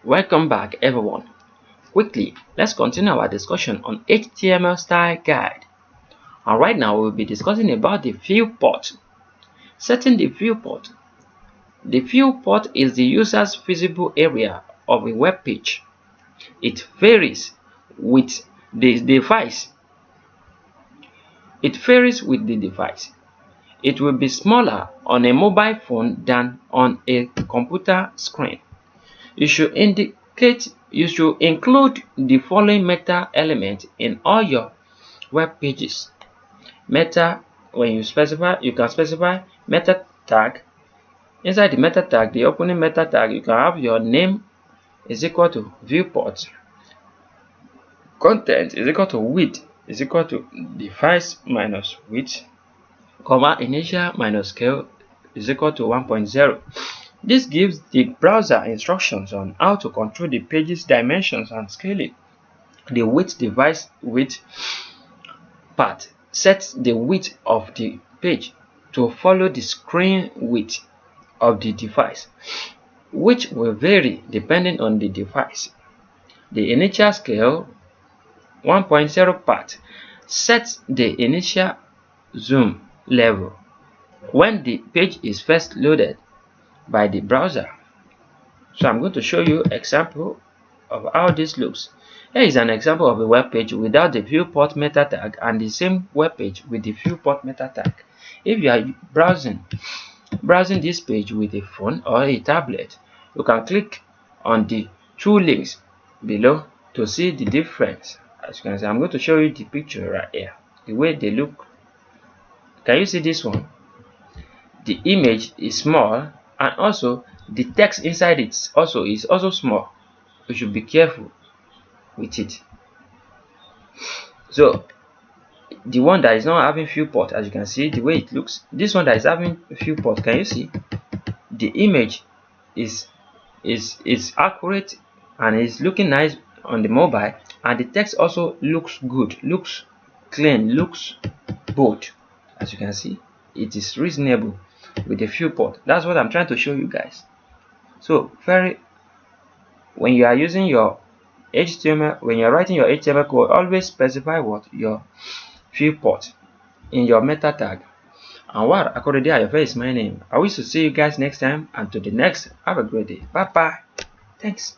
Welcome back everyone. Quickly, let's continue our discussion on HTML style guide. And right now we'll be discussing about the viewport. Setting the viewport. The viewport is the user's visible area of a web page. It varies with the device. It will be smaller on a mobile phone than on a computer screen. You should include the following meta element in all your web pages. Meta, when you specify, you can specify meta tag. Inside the meta tag, the opening meta tag, you can have your name is equal to viewport. Content is equal to width is equal to device minus width, comma initial minus scale is equal to 1.0. This gives the browser instructions on how to control the page's dimensions and scaling. The width device width part sets the width of the page to follow the screen width of the device, which will vary depending on the device. The initial scale 1.0 part sets the initial zoom level when the page is first loaded by the browser. So I'm going to show you an example of how this looks. Here is an example of a web page without the viewport meta tag and the same web page with the viewport meta tag. If you are browsing this page with a phone or a tablet, you can click on the two links below to see the difference. As you can see, I'm going to show you the picture right here, the way they look. Can you see this one? The image is small, and also the text inside it is also small. You should be careful with it. So the one that is not having viewport, as you can see the way it looks, this one that is having viewport, can you see the image is accurate and is looking nice on the mobile, and the text also looks good, looks clean, looks bold. As you can see, it is reasonable with the viewport. That's what I'm trying to show you guys. So when you are using your HTML, when you're writing your HTML code, always specify what your viewport in your meta tag. Anwar Akorede Ayofe is my name. I wish to see you guys next time, and to the next, have a great day. Bye bye. Thanks.